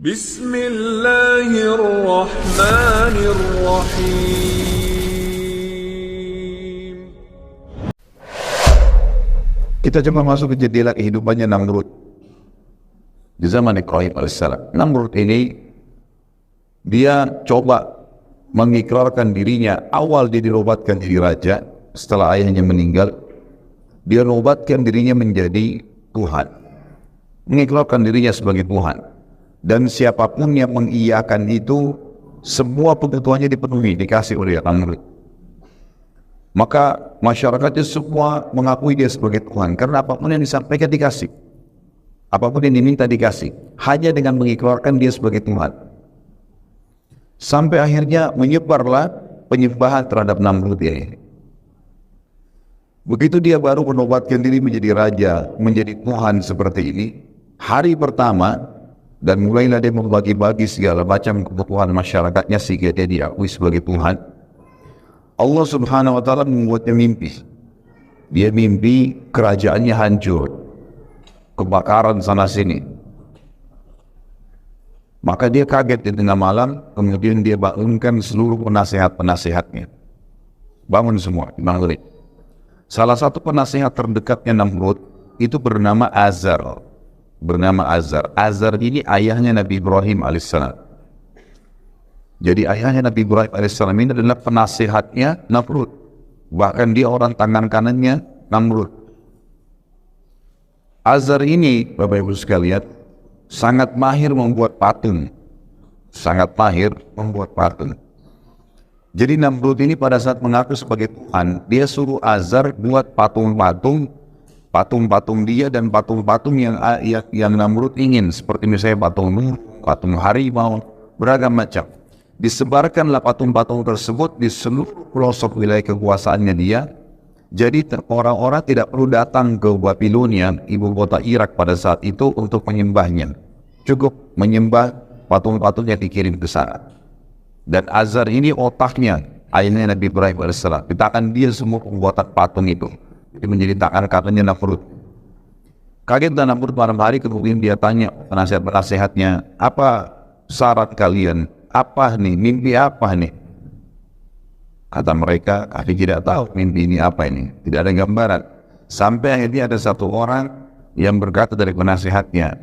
Bismillahirrahmanirrahim. Kita coba masuk ke jendela kehidupannya Namrud di zaman Ibrahim alaihissalam. Namrud ini dia coba mengikrarkan dirinya. Awal dia dirobatkan jadi raja setelah ayahnya meninggal. Dia robatkan dirinya menjadi Tuhan, mengikrarkan dirinya sebagai Tuhan. Dan siapapun yang mengiyakan itu, semua kebutuhannya dipenuhi, dikasih oleh Namrud. Maka masyarakatnya semua mengakui dia sebagai Tuhan, karena apapun yang disampaikan dikasih, apapun yang diminta dikasih, hanya dengan mengikrarkan dia sebagai Tuhan. Sampai akhirnya menyebarlah penyembahan terhadap Namrud ini. Begitu dia baru menobatkan diri menjadi raja, menjadi Tuhan seperti ini, hari pertama, dan mulailah dia membagi-bagi segala macam kebutuhan masyarakatnya sehingga dia diakui sebagai Tuhan. Allah subhanahu wa ta'ala membuatnya mimpi. Dia mimpi kerajaannya hancur, kebakaran sana sini. Maka dia kaget di tengah malam, kemudian dia bangunkan seluruh penasehat-penasehatnya. Bangun semua, dibangun. Salah satu penasehat terdekatnya Namrud itu bernama Azar. Azar ini ayahnya Nabi Ibrahim alaihissalam. Jadi ayahnya Nabi Ibrahim alaihissalam ini adalah penasehatnya Namrud. Bahkan dia orang tangan kanannya Namrud. Azar ini, Bapak Ibu sekalian, sangat mahir membuat patung. Jadi Namrud ini pada saat mengaku sebagai Tuhan, dia suruh Azar buat patung-patung dia dan patung-patung yang Namrud ingin, seperti misalnya patung harimau, beragam macam. Disebarkanlah patung-patung tersebut di seluruh pelosok wilayah kekuasaannya dia. Jadi orang-orang tidak perlu datang ke Babilonia, ibu kota Irak pada saat itu, untuk menyembahnya. Cukup menyembah patung-patung yang dikirim ke sana. Dan Azar ini otaknya, ayahnya Nabi Ibrahim AS. Di tangan dia semua pembuatan patung itu. Jadi menjadi tangan kanannya Namrud. Kaget dan Namrud malam hari, kemudian dia tanya penasehat-penasehatnya, apa syarat kalian? Apa nih? Mimpi apa nih? Kata mereka, kami tidak tahu mimpi ini apa ini. Tidak ada gambaran. Sampai akhirnya ada satu orang yang berkata dari penasehatnya,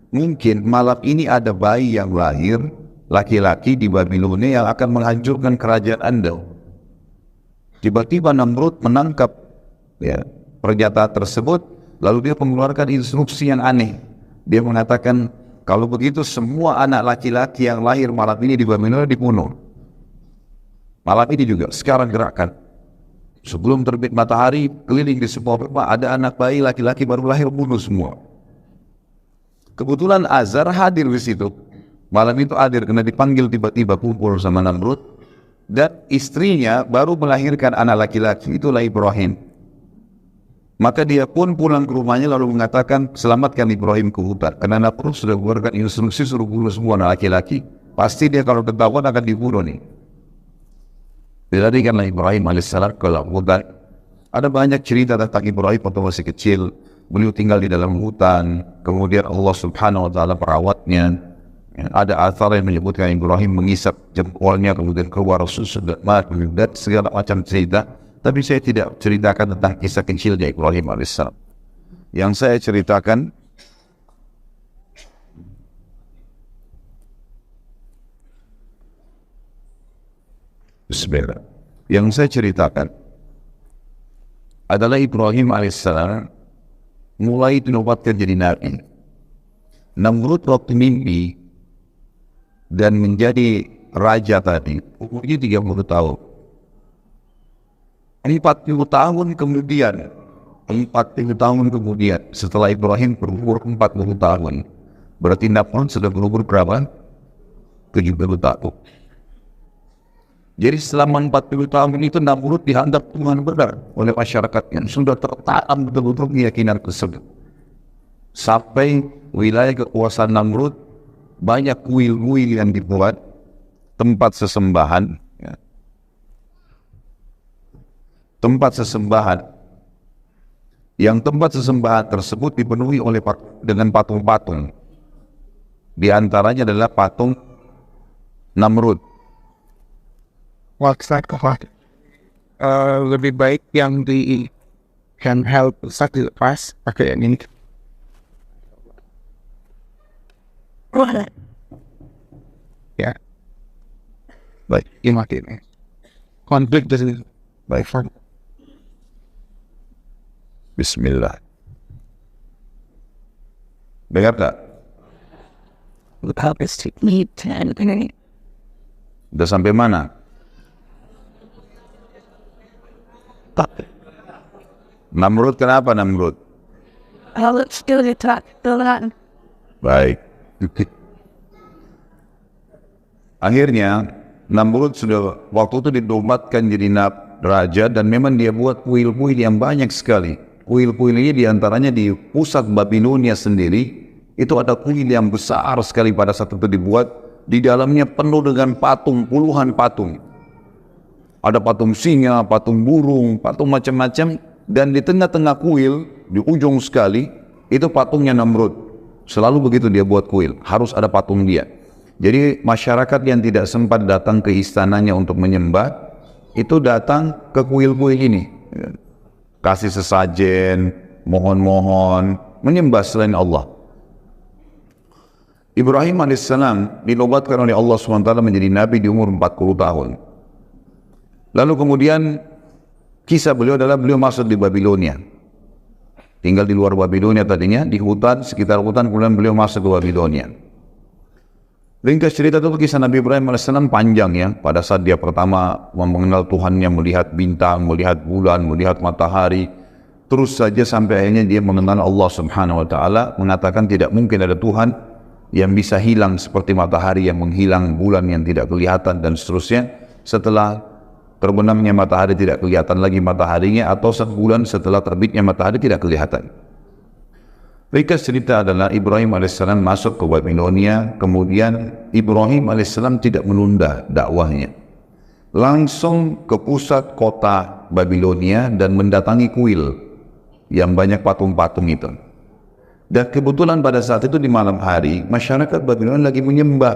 mungkin malam ini ada bayi yang lahir, laki-laki di Babilonia yang akan menghancurkan kerajaan Anda. Tiba-tiba Namrud menangkap pernyataan tersebut, lalu dia mengeluarkan instruksi yang aneh. Dia mengatakan, kalau begitu semua anak laki-laki yang lahir malam ini di Babilonia dibunuh. Malam ini juga, sekarang gerakan. Sebelum terbit matahari, keliling di semua rumah, ada anak bayi laki-laki baru lahir, bunuh semua. Kebetulan Azar hadir di situ. Malam itu hadir karena dipanggil tiba-tiba kumpul sama Namrud. Dan istrinya baru melahirkan anak laki-laki, itulah Ibrahim. Maka dia pun pulang ke rumahnya lalu mengatakan, selamatkan Ibrahim ke hutan. Karena Namrud sudah mengeluarkan instruksi suruh bunuh semua anak laki-laki. Pasti dia kalau ketahuan akan dibunuh nih. Dilarikanlah Ibrahim alaihissalam ke hutan. Ada banyak cerita tentang Ibrahim waktu masih kecil. Beliau tinggal di dalam hutan. Kemudian Allah subhanahu wa ta'ala perawatnya. Ada athar yang menyebutkan Ibrahim mengisap jempolnya, kemudian keluar susu dan segala macam cerita. Tapi saya tidak ceritakan tentang kisah kecilnya Ibrahim alaihissalam. Yang saya ceritakan Bismillah. Yang saya ceritakan adalah Ibrahim alaihissalam mulai dinobatkan jadi nabi. Namrud waktu mimpi dan menjadi raja tadi, umurnya 30 tahun. 40 tahun kemudian, setelah Ibrahim berumur 40 tahun, berarti Namrud sudah berumur berapa? 70 tahun. Jadi selama 40 tahun itu Namrud dianggap Tuhan benar oleh masyarakat yang sudah tertanam betul-betul keyakinan tersebut. Sampai wilayah kekuasaan Namrud banyak kuil-kuil yang dibuat, tempat sesembahan, tempat sesembahan. Yang tempat sesembahan tersebut dipenuhi oleh dengan patung-patung. Di antaranya adalah patung Namrud. Lebih baik yang di handheld Ustaz dilepas pakai yang ini. Ya, baik, ini makin konflik di sini. Baik, Bismillah. Dengar tak? Udah sampai mana? Namrud, kenapa Namrud? Baik. Akhirnya Namrud sudah waktu itu dinobatkan jadi raja, dan memang dia buat kuil-kuil yang banyak sekali. Kuil-kuil ini diantaranya di pusat Babilonia sendiri, itu ada kuil yang besar sekali pada saat itu dibuat. Di dalamnya penuh dengan patung, puluhan patung. Ada patung singa, patung burung, patung macam-macam. Dan di tengah-tengah kuil, di ujung sekali, itu patungnya Namrud. Selalu begitu dia buat kuil, harus ada patung dia. Jadi masyarakat yang tidak sempat datang ke istananya untuk menyembah, itu datang ke kuil-kuil ini. Kasih sesajen, mohon-mohon, menyembah selain Allah. Ibrahim alaihissalam dinobatkan oleh Allah SWT menjadi nabi di umur 40 tahun. Lalu kemudian kisah beliau adalah beliau masuk di Babilonia. Tinggal di luar Babilonia tadinya, di hutan, sekitar hutan, kemudian beliau masuk ke Babilonia. Ringkas cerita itu kisah Nabi Ibrahim AS panjang ya. Pada saat dia pertama mengenal Tuhannya, melihat bintang, melihat bulan, melihat matahari, terus saja sampai akhirnya dia mengenal Allah Subhanahu Wa Taala, mengatakan tidak mungkin ada Tuhan yang bisa hilang seperti matahari yang menghilang, bulan yang tidak kelihatan, dan seterusnya. Setelah terbenamnya matahari tidak kelihatan lagi mataharinya, atau sebulan setelah terbitnya matahari tidak kelihatan. Ringkas cerita adalah Ibrahim alaihissalam masuk ke Babilonia, kemudian Ibrahim alaihissalam tidak menunda dakwahnya. Langsung ke pusat kota Babilonia dan mendatangi kuil yang banyak patung-patung itu. Dan kebetulan pada saat itu di malam hari, masyarakat Babilonia lagi menyembah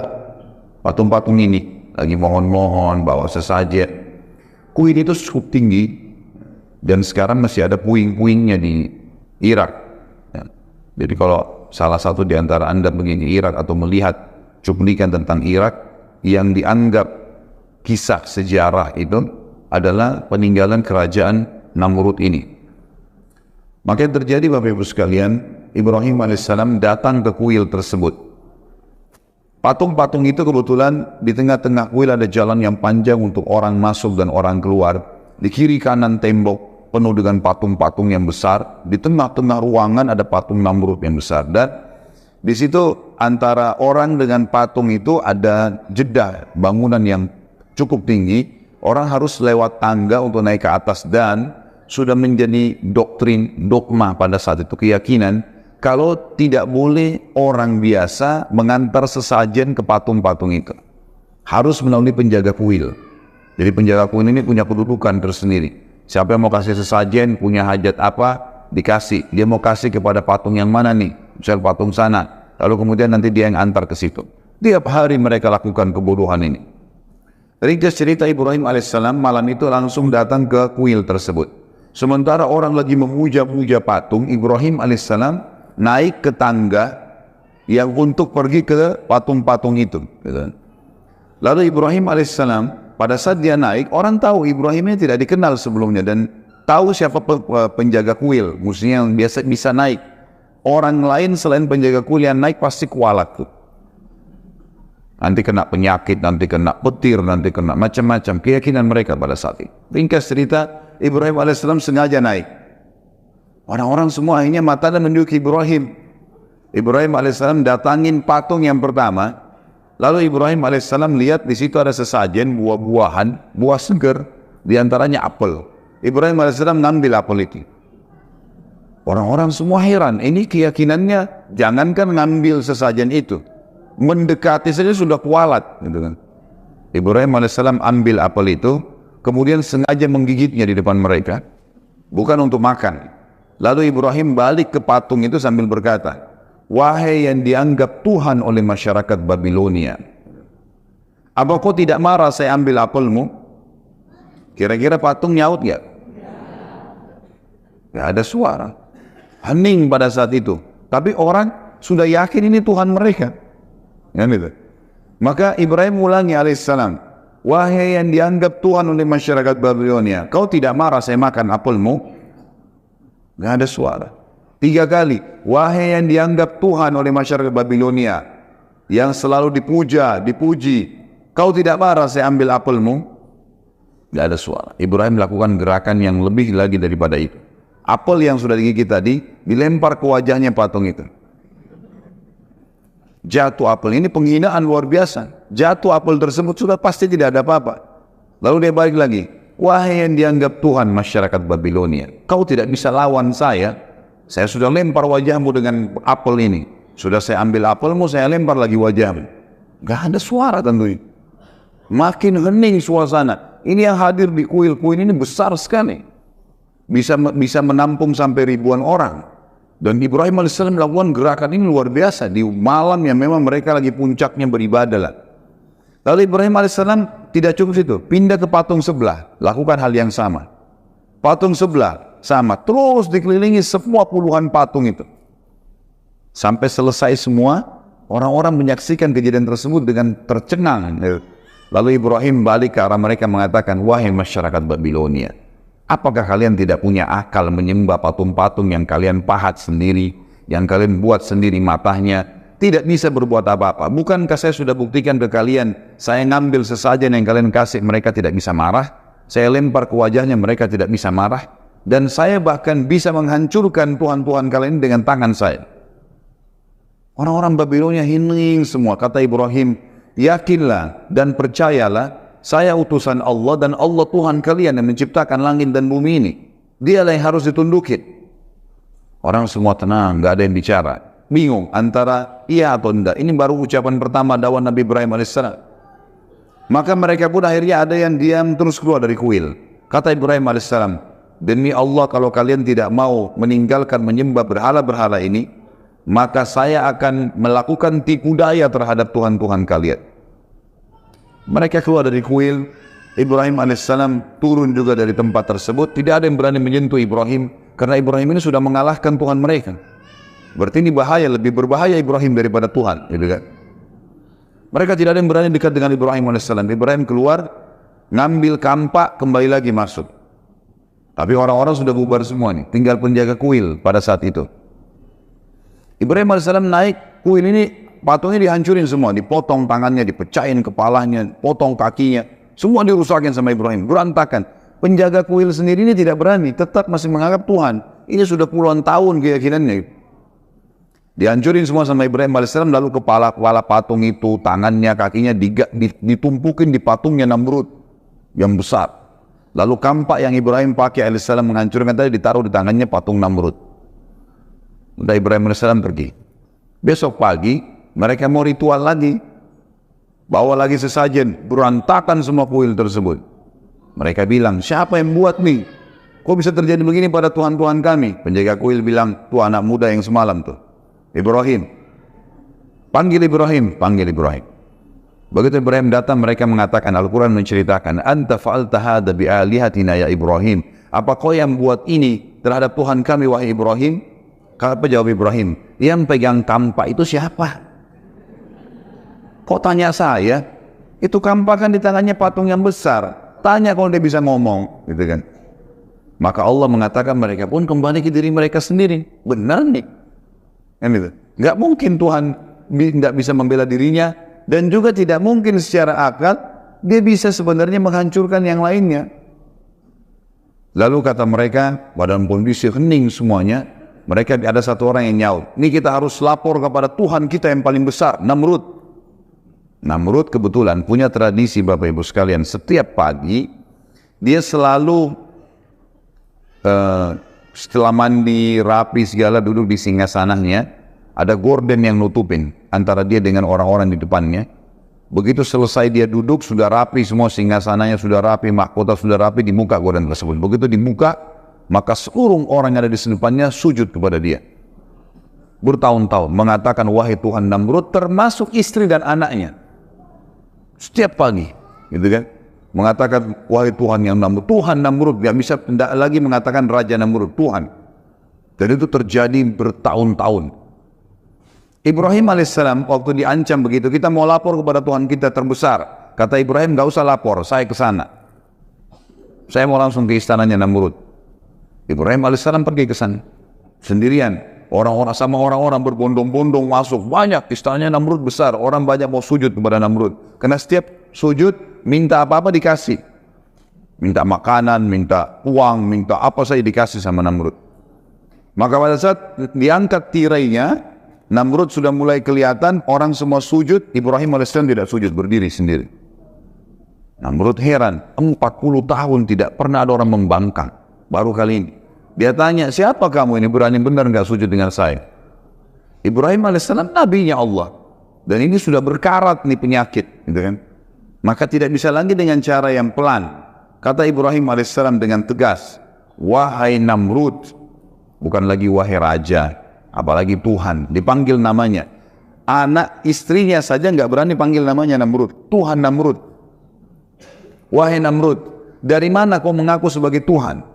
patung-patung ini, lagi mohon-mohon, bawa sesajen. Kuil itu cukup tinggi, dan sekarang masih ada puing-puingnya di Irak. Ya. Jadi kalau salah satu di antara Anda pergi ke Irak atau melihat cuplikan tentang Irak, yang dianggap kisah sejarah itu adalah peninggalan kerajaan Namrud ini. Maka yang terjadi Bapak Ibu sekalian, Ibrahim alaihissalam datang ke kuil tersebut. Patung-patung itu kebetulan di tengah-tengah kuil ada jalan yang panjang untuk orang masuk dan orang keluar. Di kiri kanan tembok penuh dengan patung-patung yang besar. Di tengah-tengah ruangan ada patung Namrud yang besar. Dan di situ antara orang dengan patung itu ada jeda bangunan yang cukup tinggi. Orang harus lewat tangga untuk naik ke atas, dan sudah menjadi doktrin, dogma pada saat itu, keyakinan kalau tidak boleh orang biasa mengantar sesajen ke patung-patung itu. Harus melalui penjaga kuil. Jadi penjaga kuil ini punya kedudukan tersendiri. Siapa yang mau kasih sesajen, punya hajat apa, dikasih. Dia mau kasih kepada patung yang mana nih? Misal patung sana. Lalu kemudian nanti dia yang antar ke situ. Tiap hari mereka lakukan kebodohan ini. Ringkas cerita, Ibrahim alaihissalam malam itu langsung datang ke kuil tersebut. Sementara orang lagi memuja-muja patung, Ibrahim alaihissalam naik ke tangga yang untuk pergi ke patung-patung itu. Lalu Ibrahim alaihissalam pada saat dia naik, orang tahu Ibrahimnya tidak dikenal sebelumnya, dan tahu siapa penjaga kuil, musuhnya yang biasa bisa naik. Orang lain selain penjaga kuil yang naik pasti kualat tuh. Nanti kena penyakit, nanti kena petir, nanti kena macam-macam. Keyakinan mereka pada saat itu. Ringkas cerita, Ibrahim alaihissalam sengaja naik. Orang-orang semua akhirnya mata dan menunjuk Ibrahim. Ibrahim alaihissalam datangin patung yang pertama. Lalu Ibrahim alaihissalam lihat di situ ada sesajen buah-buahan, buah segar, diantaranya apel. Ibrahim alaihissalam ngambil apel itu. Orang-orang semua heran. Ini keyakinannya, jangankan ngambil sesajen itu, mendekati saja sudah kualat. Gitu kan. Ibrahim alaihissalam ambil apel itu, kemudian sengaja menggigitnya di depan mereka, bukan untuk makan. Lalu Ibrahim balik ke patung itu sambil berkata, wahai yang dianggap Tuhan oleh masyarakat Babilonia, apa kau tidak marah saya ambil apelmu? Kira-kira patung nyaut gak? Gak ada suara. Hening pada saat itu. Tapi orang sudah yakin ini Tuhan mereka. Ya, gitu. Maka Ibrahim ulangi alaihissalam, wahai yang dianggap Tuhan oleh masyarakat Babilonia, kau tidak marah saya makan apelmu? Gak ada suara. 3 kali, wahai yang dianggap Tuhan oleh masyarakat Babilonia, yang selalu dipuja, dipuji, kau tidak marah saya ambil apelmu? Gak ada suara. Ibrahim melakukan gerakan yang lebih lagi daripada itu. Apel yang sudah digigit tadi dilempar ke wajahnya patung itu. Jatuh apel, ini penghinaan luar biasa. Jatuh apel tersebut sudah pasti tidak ada apa-apa. Lalu dia balik lagi, wahai yang dianggap Tuhan masyarakat Babilonia, kau tidak bisa lawan saya sudah lempar wajahmu dengan apel ini. Sudah saya ambil apelmu, saya lempar lagi wajahmu. Gak ada suara tentunya. Makin hening suasana. Ini yang hadir di kuil-kuil ini besar sekali. Bisa menampung sampai ribuan orang. Dan Ibrahim AS melakukan gerakan ini luar biasa. Di malam yang memang mereka lagi puncaknya beribadah lah. Lalu Ibrahim AS tidak cukup situ. Pindah ke patung sebelah. Lakukan hal yang sama. Patung sebelah sama. Terus dikelilingi semua puluhan patung itu. Sampai selesai semua. Orang-orang menyaksikan kejadian tersebut dengan tercengang. Lalu Ibrahim balik ke arah mereka mengatakan, wahai masyarakat Babilonia, apakah kalian tidak punya akal menyembah patung-patung yang kalian pahat sendiri, yang kalian buat sendiri matanya, tidak bisa berbuat apa-apa? Bukankah saya sudah buktikan ke kalian, saya ngambil sesajen yang kalian kasih, mereka tidak bisa marah, saya lempar ke wajahnya, mereka tidak bisa marah, dan saya bahkan bisa menghancurkan Tuhan-Tuhan kalian dengan tangan saya. Orang-orang Babilonia hening semua. Kata Ibrahim, yakinlah dan percayalah, saya utusan Allah dan Allah Tuhan kalian yang menciptakan langit dan bumi ini. Dialah yang harus ditundukin. Orang semua tenang, gak ada yang bicara. Bingung antara iya atau tidak. Ini baru ucapan pertama dakwah Nabi Ibrahim AS. Maka mereka pun akhirnya ada yang diam terus keluar dari kuil. Kata Ibrahim AS, demi Allah kalau kalian tidak mau meninggalkan menyembah berhala-berhala ini, maka saya akan melakukan tipu daya terhadap Tuhan-Tuhan kalian. Mereka keluar dari kuil. Ibrahim AS turun juga dari tempat tersebut. Tidak ada yang berani menyentuh Ibrahim, karena Ibrahim ini sudah mengalahkan Tuhan mereka. Berarti ini bahaya, lebih berbahaya Ibrahim daripada Tuhan, gitu kan? Mereka tidak ada yang berani dekat dengan Ibrahim AS. Ibrahim keluar, ngambil kampak, kembali lagi masuk. Tapi orang-orang sudah bubar semua nih, tinggal penjaga kuil pada saat itu. Ibrahim AS naik kuil ini, patungnya dihancurin semua, dipotong tangannya, dipecahin kepalanya, potong kakinya, semua dirusakin sama Ibrahim, berantakan. Penjaga kuil sendiri ini tidak berani, tetap masih menganggap Tuhan. Ini sudah puluhan tahun keyakinannya. Dihancurin semua sama Ibrahim AS, lalu kepala patung itu, tangannya, kakinya ditumpukin di patungnya Namrud yang besar. Lalu kampak yang Ibrahim pakai AS menghancurkan tadi ditaruh di tangannya patung Namrud. Udah Ibrahim AS pergi. Besok pagi mereka mau ritual lagi, bawa lagi sesajen, berantakan semua kuil tersebut. Mereka bilang, siapa yang buat nih? Kok bisa terjadi begini pada Tuhan-Tuhan kami? Penjaga kuil bilang, tuh anak muda yang semalam tuh, Ibrahim. Panggil Ibrahim, panggil Ibrahim. Begitu Ibrahim datang, mereka mengatakan, Al-Quran menceritakan, anta fa'alta hadha bi'alihatina ya Ibrahim. Apa kau yang buat ini terhadap Tuhan kami wahai Ibrahim? Apa jawab Ibrahim? Yang pegang kampak itu siapa? Kok tanya saya? Itu kampak kan di tangannya patung yang besar. Tanya kalau dia bisa ngomong, gitu kan? Maka Allah mengatakan mereka pun kembali ke diri mereka sendiri. Benar nih, kan gitu. Nggak mungkin Tuhan tidak bisa membela dirinya, dan juga tidak mungkin secara akal dia bisa sebenarnya menghancurkan yang lainnya. Lalu kata mereka, badan kondisi hening semuanya. Mereka ada satu orang yang nyaut, ini kita harus lapor kepada Tuhan kita yang paling besar, Namrud. Namrud kebetulan punya tradisi Bapak Ibu sekalian, setiap pagi dia selalu setelah mandi rapi segala duduk di singgasananya, ada gorden yang nutupin antara dia dengan orang-orang di depannya. Begitu selesai dia duduk, sudah rapi semua, singgasananya sudah rapi, mahkota sudah rapi di muka gorden tersebut. Begitu di muka, maka seluruh orang yang ada di depannya sujud kepada dia. bertahun-tahun mengatakan wahai Tuhan Namrud, termasuk istri dan anaknya. Setiap pagi, gitu kan? Mengatakan wahai Tuhan yang Namrud, Tuhan Namrud, dia bisa tidak lagi mengatakan Raja Namrud, Tuhan. Dan itu terjadi bertahun-tahun. Ibrahim alaihissalam waktu diancam begitu, kita mau lapor kepada Tuhan kita terbesar. Kata Ibrahim, gak usah lapor, saya ke sana. Saya mau langsung ke istananya Namrud. Ibrahim alaihissalam pergi ke sana sendirian. Orang-orang berbondong-bondong masuk, banyak istananya Namrud besar. Orang banyak mau sujud kepada Namrud. Karena setiap sujud minta apa-apa dikasih. Minta makanan, minta uang, minta apa saja dikasih sama Namrud. Maka pada saat diangkat tirainya, Namrud sudah mulai kelihatan, orang semua sujud, Ibrahim alaihissalam tidak sujud, berdiri sendiri. Namrud heran, 40 tahun tidak pernah ada orang membangkang, baru kali ini. Dia tanya, siapa kamu ini berani benar nggak sujud dengan saya? Ibrahim alaihissalam nabinya Allah, dan ini sudah berkarat nih penyakit, gitu kan? Maka tidak bisa lagi dengan cara yang pelan. Kata Ibrahim alaihissalam dengan tegas, wahai Namrud, bukan lagi wahai raja, apalagi Tuhan, dipanggil namanya. Anak istrinya saja nggak berani panggil namanya Namrud, Tuhan Namrud. Wahai Namrud, dari mana kau mengaku sebagai Tuhan?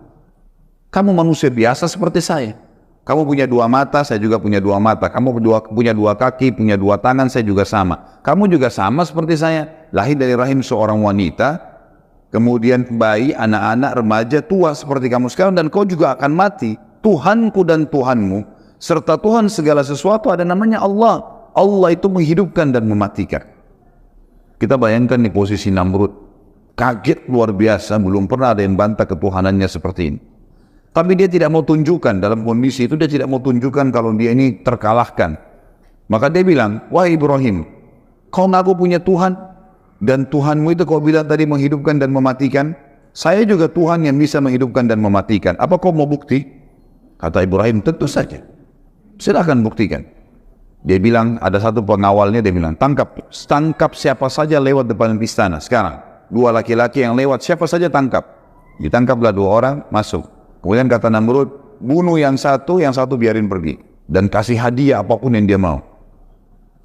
Kamu manusia biasa seperti saya. Kamu punya dua mata, saya juga punya dua mata. Kamu punya dua kaki, punya dua tangan, saya juga sama. Kamu juga sama seperti saya, lahir dari rahim seorang wanita, kemudian bayi, anak-anak, remaja, tua seperti kamu sekarang, dan kau juga akan mati. Tuhanku dan Tuhanmu, serta Tuhan segala sesuatu ada namanya Allah. Allah itu menghidupkan dan mematikan. Kita bayangkan di posisi Namrud, kaget luar biasa, belum pernah ada yang bantah ketuhanannya seperti ini. Tapi dia tidak mau tunjukkan, dalam kondisi itu dia tidak mau tunjukkan kalau dia ini terkalahkan. Maka dia bilang, wahai Ibrahim, kau ngaku punya Tuhan, dan Tuhanmu itu kau bilang tadi menghidupkan dan mematikan. Saya juga Tuhan yang bisa menghidupkan dan mematikan. Apa kau mau bukti? Kata Ibrahim, tentu saja. Silahkan buktikan. Dia bilang, ada satu pengawalnya, dia bilang, tangkap siapa saja lewat depan istana sekarang. Dua laki-laki yang lewat, siapa saja tangkap. Ditangkaplah dua orang, masuk. Kemudian kata Namrud, bunuh yang satu biarin pergi. Dan kasih hadiah apapun yang dia mau.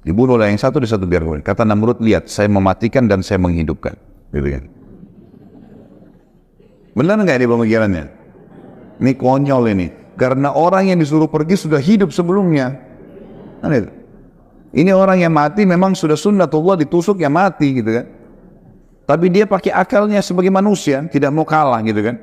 Dibunuhlah yang satu biarin pergi. Kata Namrud, lihat, saya mematikan dan saya menghidupkan. Gitu kan. Benar nggak ini pemikirannya? Ini konyol ini. Karena orang yang disuruh pergi sudah hidup sebelumnya. Ini orang yang mati memang sudah sunnatullah, ditusuk ya mati gitu kan. Tapi dia pakai akalnya sebagai manusia, tidak mau kalah gitu kan.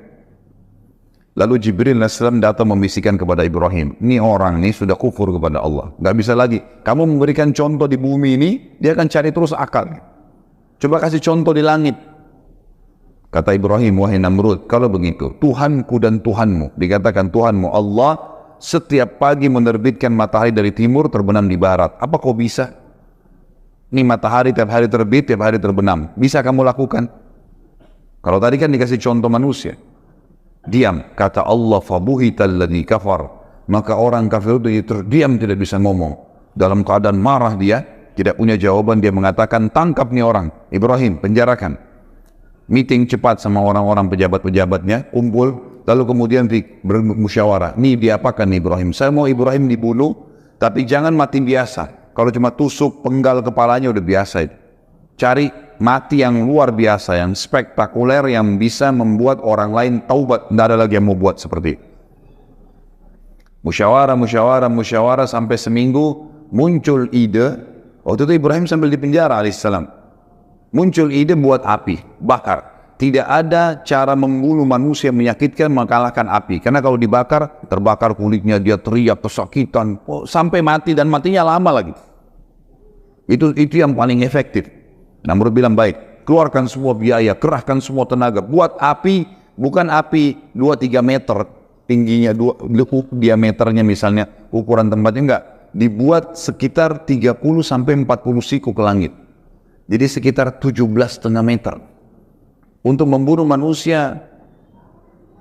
Lalu Jibril alaihissalam datang membisikkan kepada Ibrahim, ini orang ini sudah kufur kepada Allah, nggak bisa lagi. Kamu memberikan contoh di bumi ini, dia akan cari terus akal. Coba kasih contoh di langit. Kata Ibrahim, wahai Namrud, kalau begitu, Tuhanku dan Tuhanmu, dikatakan Tuhanmu Allah, setiap pagi menerbitkan matahari dari timur, terbenam di barat. Apa kau bisa? Ini matahari tiap hari terbit, tiap hari terbenam. Bisa kamu lakukan? Kalau tadi kan dikasih contoh manusia. Diam, kata Allah, fabuhital ladzi kafar. Maka orang kafir itu terdiam, tidak bisa ngomong. Dalam keadaan marah dia, tidak punya jawaban, dia mengatakan, tangkap nih orang, Ibrahim, penjarakan. Meeting cepat sama orang-orang pejabat-pejabatnya, kumpul, lalu kemudian bermusyawarah. Nih diapakan nih Ibrahim? Saya mau Ibrahim dibunuh, tapi jangan mati biasa. Kalau cuma tusuk penggal kepalanya udah biasa itu. Cari mati yang luar biasa, yang spektakuler, yang bisa membuat orang lain taubat. Tidak ada lagi yang mau buat seperti itu. Musyawarah sampai seminggu muncul ide. Waktu itu Ibrahim sambil di penjara alaihissalam. Muncul ide buat api, bakar. Tidak ada cara membunuh manusia menyakitkan mengalahkan api. Karena kalau dibakar, terbakar kulitnya, dia teriak kesakitan, sampai mati, dan matinya lama lagi. Itu yang paling efektif. Namrud bilang, baik, keluarkan semua biaya, kerahkan semua tenaga, buat api, bukan api 2-3 meter tingginya, diameternya misalnya, ukuran tempatnya enggak. Dibuat sekitar 30-40 siku ke langit. Jadi sekitar 17,5 meter. Untuk membunuh manusia,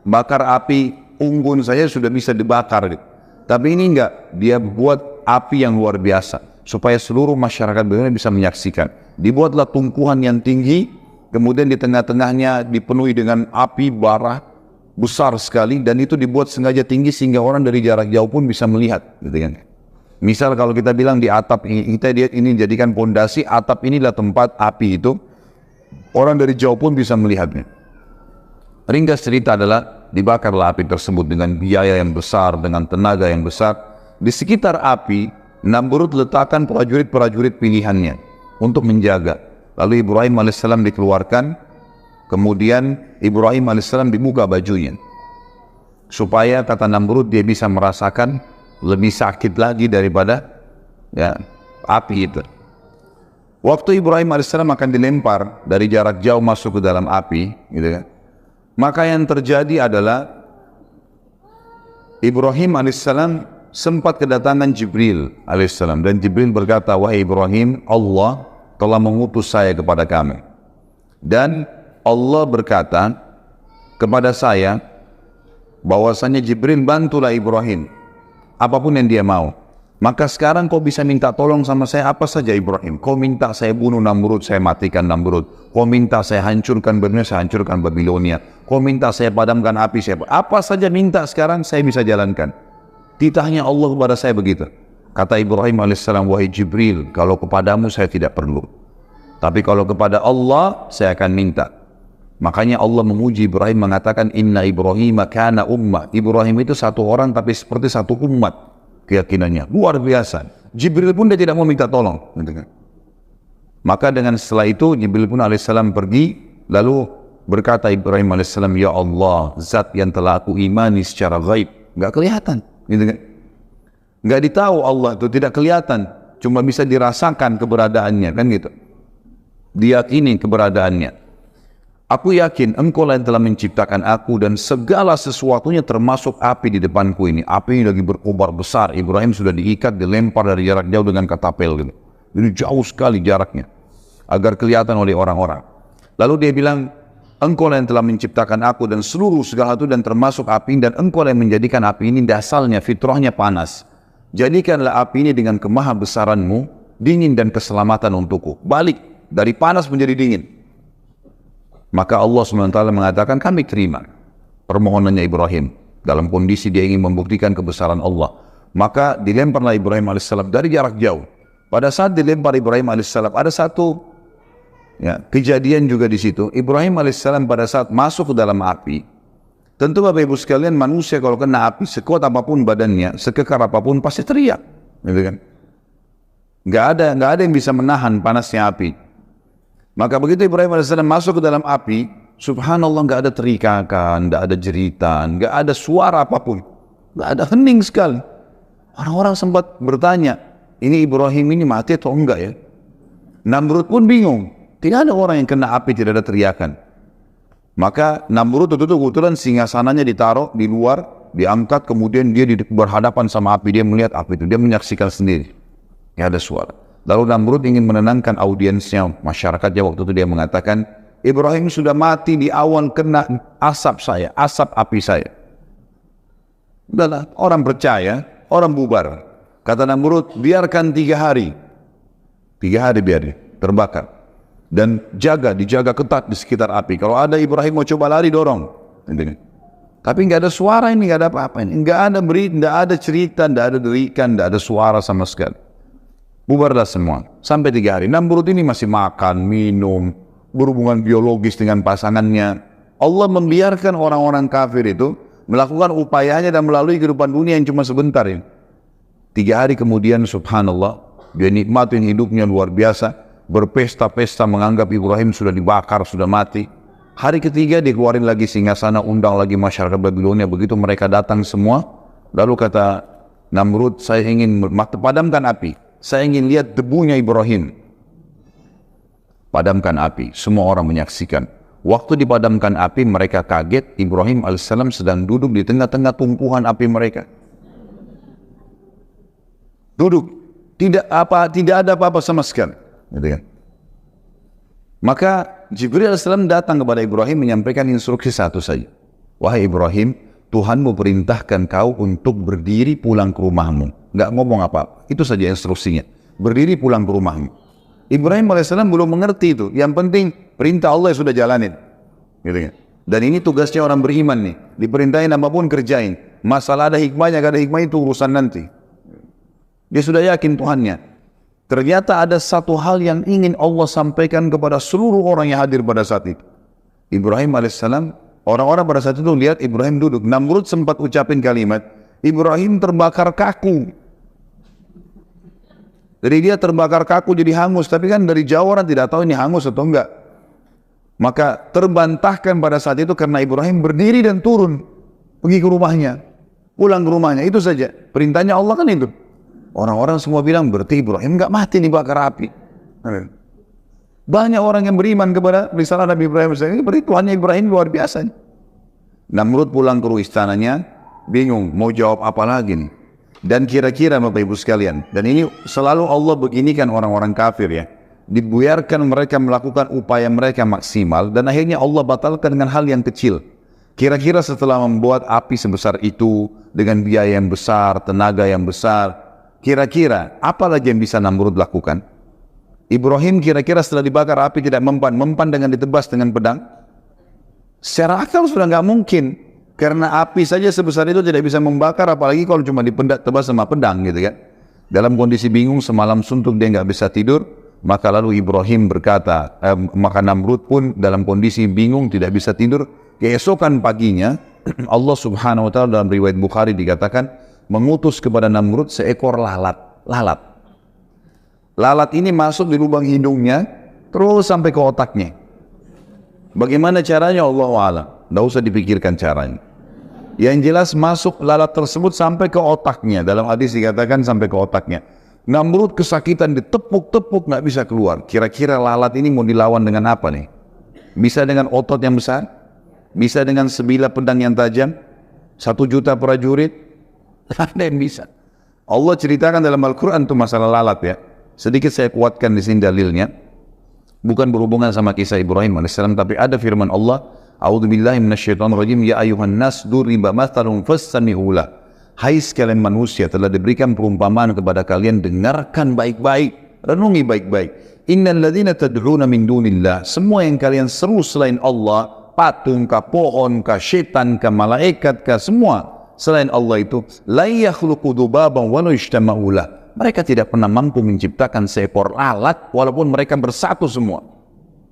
bakar api unggun saja sudah bisa dibakar. Tapi ini enggak, dia buat api yang luar biasa. Supaya seluruh masyarakat dunia bisa menyaksikan. Dibuatlah tumpuhan yang tinggi, kemudian di tengah-tengahnya dipenuhi dengan api bara besar sekali. Dan itu dibuat sengaja tinggi sehingga orang dari jarak jauh pun bisa melihat. Gitu kan. Misal kalau kita bilang di atap ini, kita lihat ini jadikan pondasi, atap inilah tempat api itu, orang dari jauh pun bisa melihatnya. Ringkas cerita adalah dibakarlah api tersebut dengan biaya yang besar, dengan tenaga yang besar. Di sekitar api, Namrud letakkan prajurit-prajurit pilihannya untuk menjaga. Lalu Ibrahim alaihissalam dikeluarkan, kemudian Ibrahim alaihissalam dibuka bajunya, supaya kata Namrud dia bisa merasakan lebih sakit lagi daripada api itu. Waktu Ibrahim alaihissalam akan dilempar dari jarak jauh masuk ke dalam api, gitu kan, maka yang terjadi adalah Ibrahim alaihissalam sempat kedatangan Jibril alaihissalam, dan Jibril berkata, wahai Ibrahim, Allah telah mengutus saya kepada kamu, dan Allah berkata kepada saya bahwasanya Jibril bantulah Ibrahim apapun yang dia mau. Maka sekarang kau bisa minta tolong sama saya apa saja Ibrahim. Kau minta saya bunuh Namrud, saya matikan Namrud. Kau minta saya hancurkan Babilonia, saya hancurkan Babilonia. Kau minta saya padamkan api, saya apa saja minta sekarang saya bisa jalankan. Titahnya Allah kepada saya begitu. Kata Ibrahim alaihissalam, wahai Jibril, kalau kepadamu saya tidak perlu, tapi kalau kepada Allah saya akan minta. Makanya Allah memuji Ibrahim mengatakan, Inna Ibrahim kana ummah. Ibrahim itu satu orang tapi seperti satu umat keyakinannya. Luar biasa. Jibril pun dia tidak mau minta tolong. Maka dengan setelah itu Jibril pun alaihissalam pergi, lalu berkata Ibrahim alaihissalam, ya Allah, zat yang telah aku imani secara gaib. Nggak kelihatan. Nggak ditahu Allah itu, tidak kelihatan. Cuma bisa dirasakan keberadaannya, kan gitu. Diyakini keberadaannya. Aku yakin engkau yang telah menciptakan aku dan segala sesuatunya termasuk api di depanku ini. Api ini lagi berkobar besar. Ibrahim sudah diikat, dilempar dari jarak jauh dengan katapel gitu. Jadi jauh sekali jaraknya agar kelihatan oleh orang-orang. Lalu dia bilang, engkau yang telah menciptakan aku dan seluruh segala itu dan termasuk api, dan engkau yang menjadikan api ini dasarnya, fitrahnya panas. Jadikanlah api ini dengan kemahabesaranmu dingin dan keselamatan untukku. Balik dari panas menjadi dingin. Maka Allah SWT mengatakan, kami terima permohonannya Ibrahim. Dalam kondisi dia ingin membuktikan kebesaran Allah. Maka dilemparlah Ibrahim AS dari jarak jauh. Pada saat dilempar Ibrahim AS, ada satu kejadian juga di situ. Ibrahim AS pada saat masuk ke dalam api, tentu Bapak Ibu sekalian, manusia kalau kena api, sekuat apapun badannya, sekekar apapun, pasti teriak. Gitu kan? Nggak ada yang bisa menahan panasnya api. Maka begitu Ibrahim AS masuk ke dalam api, subhanallah, nggak ada teriakan, nggak ada jeritan, nggak ada suara apapun, nggak ada, hening sekali. Orang-orang sempat bertanya, ini Ibrahim ini mati atau enggak ya? Namrud pun bingung, tidak ada orang yang kena api tidak ada teriakan. Maka Namrud itu kebetulan singgasananya ditaruh di luar, diangkat, kemudian dia berhadapan sama api, dia melihat api itu, dia menyaksikan sendiri, nggak ada suara. Lalu Namrud ingin menenangkan audiensnya, masyarakatnya. Waktu itu dia mengatakan, Ibrahim sudah mati di awan kena asap saya, asap api saya. Udahlah, orang percaya, orang bubar. Kata Namrud, biarkan 3 hari. 3 hari biar terbakar. Dan dijaga ketat di sekitar api. Kalau ada Ibrahim mau coba lari, dorong. Tapi nggak ada suara ini, nggak ada apa-apa ini. Nggak ada berita, nggak ada cerita, nggak ada derikan, nggak ada suara sama sekali. Bubarlah semua. Sampai 3 hari. Namrud ini masih makan, minum, berhubungan biologis dengan pasangannya. Allah membiarkan orang-orang kafir itu melakukan upayanya dan melalui kehidupan dunia yang cuma sebentar ini. 3 hari kemudian, subhanallah, dia nikmatin hidupnya luar biasa, berpesta-pesta menganggap Ibrahim sudah dibakar, sudah mati. Hari ketiga dikeluarin lagi singgasana, undang lagi masyarakat Babilonia. Begitu mereka datang semua, lalu kata Namrud, saya ingin padamkan api. Saya ingin lihat debunya Ibrahim. Padamkan api. Semua orang menyaksikan. Waktu dipadamkan api, mereka kaget. Ibrahim alaihissalam sedang duduk di tengah-tengah tumpuhan api mereka. Duduk. Tidak ada apa-apa sama sekali. Gitu kan? Maka Jibril alaihissalam datang kepada Ibrahim menyampaikan instruksi satu saja. Wahai Ibrahim, Tuhanmu perintahkan kau untuk berdiri pulang ke rumahmu. Nggak ngomong apa-apa, itu saja instruksinya. Berdiri pulang ke rumahmu. Ibrahim AS belum mengerti itu. Yang penting perintah Allah sudah jalanin, gitu kan? Dan ini tugasnya orang beriman nih. Diperintahin apapun kerjain. Masalah ada hikmahnya, gak ada hikmah itu urusan nanti. Dia sudah yakin Tuhannya. Ternyata ada satu hal yang ingin Allah sampaikan kepada seluruh orang yang hadir pada saat itu. Ibrahim alaihissalam, orang-orang pada saat itu lihat Ibrahim duduk. Namrud sempat ucapin kalimat, Ibrahim terbakar kaku. Jadi dia terbakar kaku jadi hangus. Tapi kan dari jauh orang tidak tahu ini hangus atau enggak. Maka terbantahkan pada saat itu karena Ibrahim berdiri dan turun. Pergi ke rumahnya. Pulang ke rumahnya. Itu saja. Perintahnya Allah kan itu. Orang-orang semua bilang berarti Ibrahim enggak mati dibakar api. Banyak orang yang beriman kepada risalah Nabi Ibrahim. Berarti Tuhannya Ibrahim luar biasa. Namrud pulang ke istananya. Bingung mau jawab apa lagi nih. Dan kira-kira Bapak Ibu sekalian. Dan ini selalu Allah beginikan orang-orang kafir ya. Dibiarkan mereka melakukan upaya mereka maksimal dan akhirnya Allah batalkan dengan hal yang kecil. Kira-kira setelah membuat api sebesar itu dengan biaya yang besar, tenaga yang besar, kira-kira apa lagi yang bisa Namrud lakukan? Ibrahim kira-kira setelah dibakar api tidak mempan dengan ditebas dengan pedang? Secara akal sudah nggak mungkin, karena api saja sebesar itu tidak bisa membakar, apalagi kalau cuma ditebas sama pedang gitu kan. Dalam kondisi bingung semalam suntuk dia nggak bisa tidur. Maka lalu Ibrahim berkata, maka Namrud pun dalam kondisi bingung tidak bisa tidur. Keesokan paginya Allah subhanahu wa ta'ala dalam riwayat Bukhari dikatakan mengutus kepada Namrud seekor lalat. Lalat ini masuk di lubang hidungnya terus sampai ke otaknya. Bagaimana caranya Allah a'lam. Tidak usah dipikirkan caranya. Yang jelas masuk lalat tersebut sampai ke otaknya. Dalam hadis dikatakan sampai ke otaknya. Namrud kesakitan ditepuk-tepuk nggak bisa keluar. Kira-kira lalat ini mau dilawan dengan apa nih? Bisa dengan otot yang besar? Bisa dengan sebilah pedang yang tajam? 1 juta prajurit? Ada yang bisa. Allah ceritakan dalam Al-Quran itu masalah lalat ya. Sedikit saya kuatkan di sini dalilnya. Bukan berhubungan sama kisah Ibrahim alaihissalam, tapi ada firman Allah, A'udzubillahi minasyaitonirrajim, ya ayuhan nas duriba mathalun fastami'u lah. Hai sekalian manusia, telah diberikan perumpamaan kepada kalian, dengarkan baik-baik, renungi baik-baik. Innal ladzina tad'una min dunillah, semua yang kalian seru selain Allah, patung kah, pohon kah, setan kah, malaikat kah, semua selain Allah itu, la yakhluqu dzubaban wa la yajtama'u lah. Mereka tidak pernah mampu menciptakan seekor lalat walaupun mereka bersatu semua.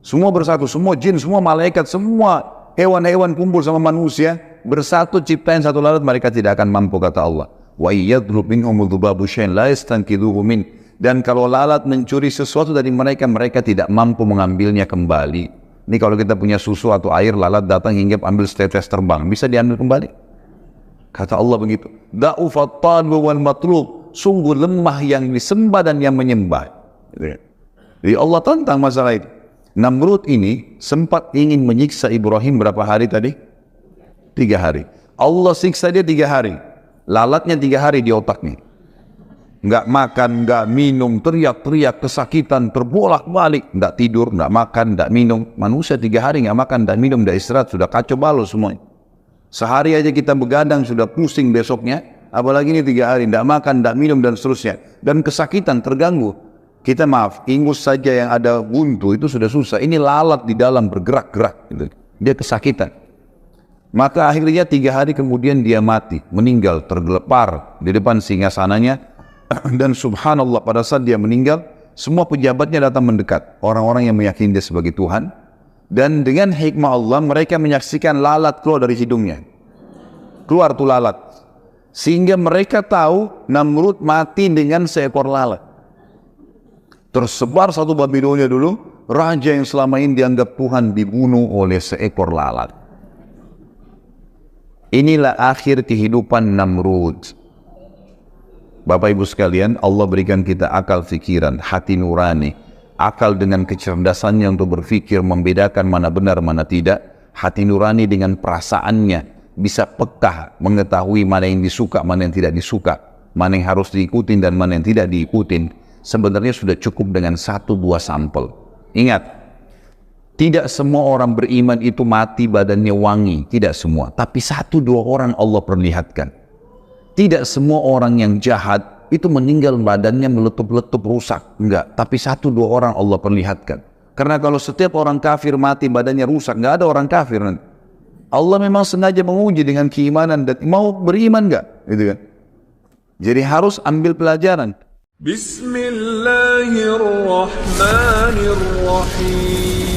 Semua bersatu, semua jin, semua malaikat, semua hewan-hewan kumpul sama manusia, bersatu ciptain satu lalat, mereka tidak akan mampu, kata Allah. Wa yadrub minhum dzubabu syai'an la yastanqidhuhu min. Dan kalau lalat mencuri sesuatu dari mereka, mereka tidak mampu mengambilnya kembali. Ini kalau kita punya susu atau air, lalat datang hingga ambil setetes terbang, bisa diambil kembali? Kata Allah begitu. Da'ufat talbu wal matlub, sungguh lemah yang disembah dan yang menyembah. Jadi Allah tentang masalah itu. Namrud ini sempat ingin menyiksa Ibrahim berapa hari tadi? 3 hari. Allah siksa dia 3 hari. Lalatnya 3 hari di otaknya. Nggak makan, nggak minum, teriak-teriak, kesakitan, terbolak-balik, nggak tidur, nggak makan, nggak minum. Manusia 3 hari nggak makan, nggak minum, nggak istirahat, sudah kacau balau semuanya. Sehari aja kita begadang sudah pusing besoknya, apalagi ini 3 hari nggak makan, nggak minum dan seterusnya. Dan kesakitan, terganggu. Kita maaf, ingus saja yang ada buntu itu sudah susah. Ini lalat di dalam bergerak-gerak, gitu. Dia kesakitan. Maka akhirnya 3 hari kemudian dia mati, meninggal, tergelepar di depan singgasananya. Dan subhanallah, pada saat dia meninggal, semua pejabatnya datang mendekat. Orang-orang yang meyakini dia sebagai Tuhan. Dan dengan hikmah Allah, mereka menyaksikan lalat keluar dari hidungnya. Keluar tuh lalat. Sehingga mereka tahu Namrud mati dengan seekor lalat. Tersebar satu Babilonia dulu, raja yang selama ini dianggap Tuhan dibunuh oleh seekor lalat. Inilah akhir kehidupan Namrud. Bapak Ibu sekalian, Allah berikan kita akal fikiran, hati nurani, akal dengan kecerdasannya untuk berpikir, membedakan mana benar, mana tidak. Hati nurani dengan perasaannya, bisa peka, mengetahui mana yang disuka, mana yang tidak disuka, mana yang harus diikutin dan mana yang tidak diikutin. Sebenarnya sudah cukup dengan 1-2 sampel. Ingat, tidak semua orang beriman itu mati badannya wangi, tidak semua. Tapi 1-2 orang Allah perlihatkan. Tidak semua orang yang jahat itu meninggal badannya meletup-letup rusak, enggak. Tapi 1-2 orang Allah perlihatkan. Karena kalau setiap orang kafir mati badannya rusak, enggak ada orang kafir nanti. Allah memang sengaja menguji dengan keimanan dan mau beriman enggak, gitu kan. Jadi harus ambil pelajaran. بسم الله الرحمن الرحيم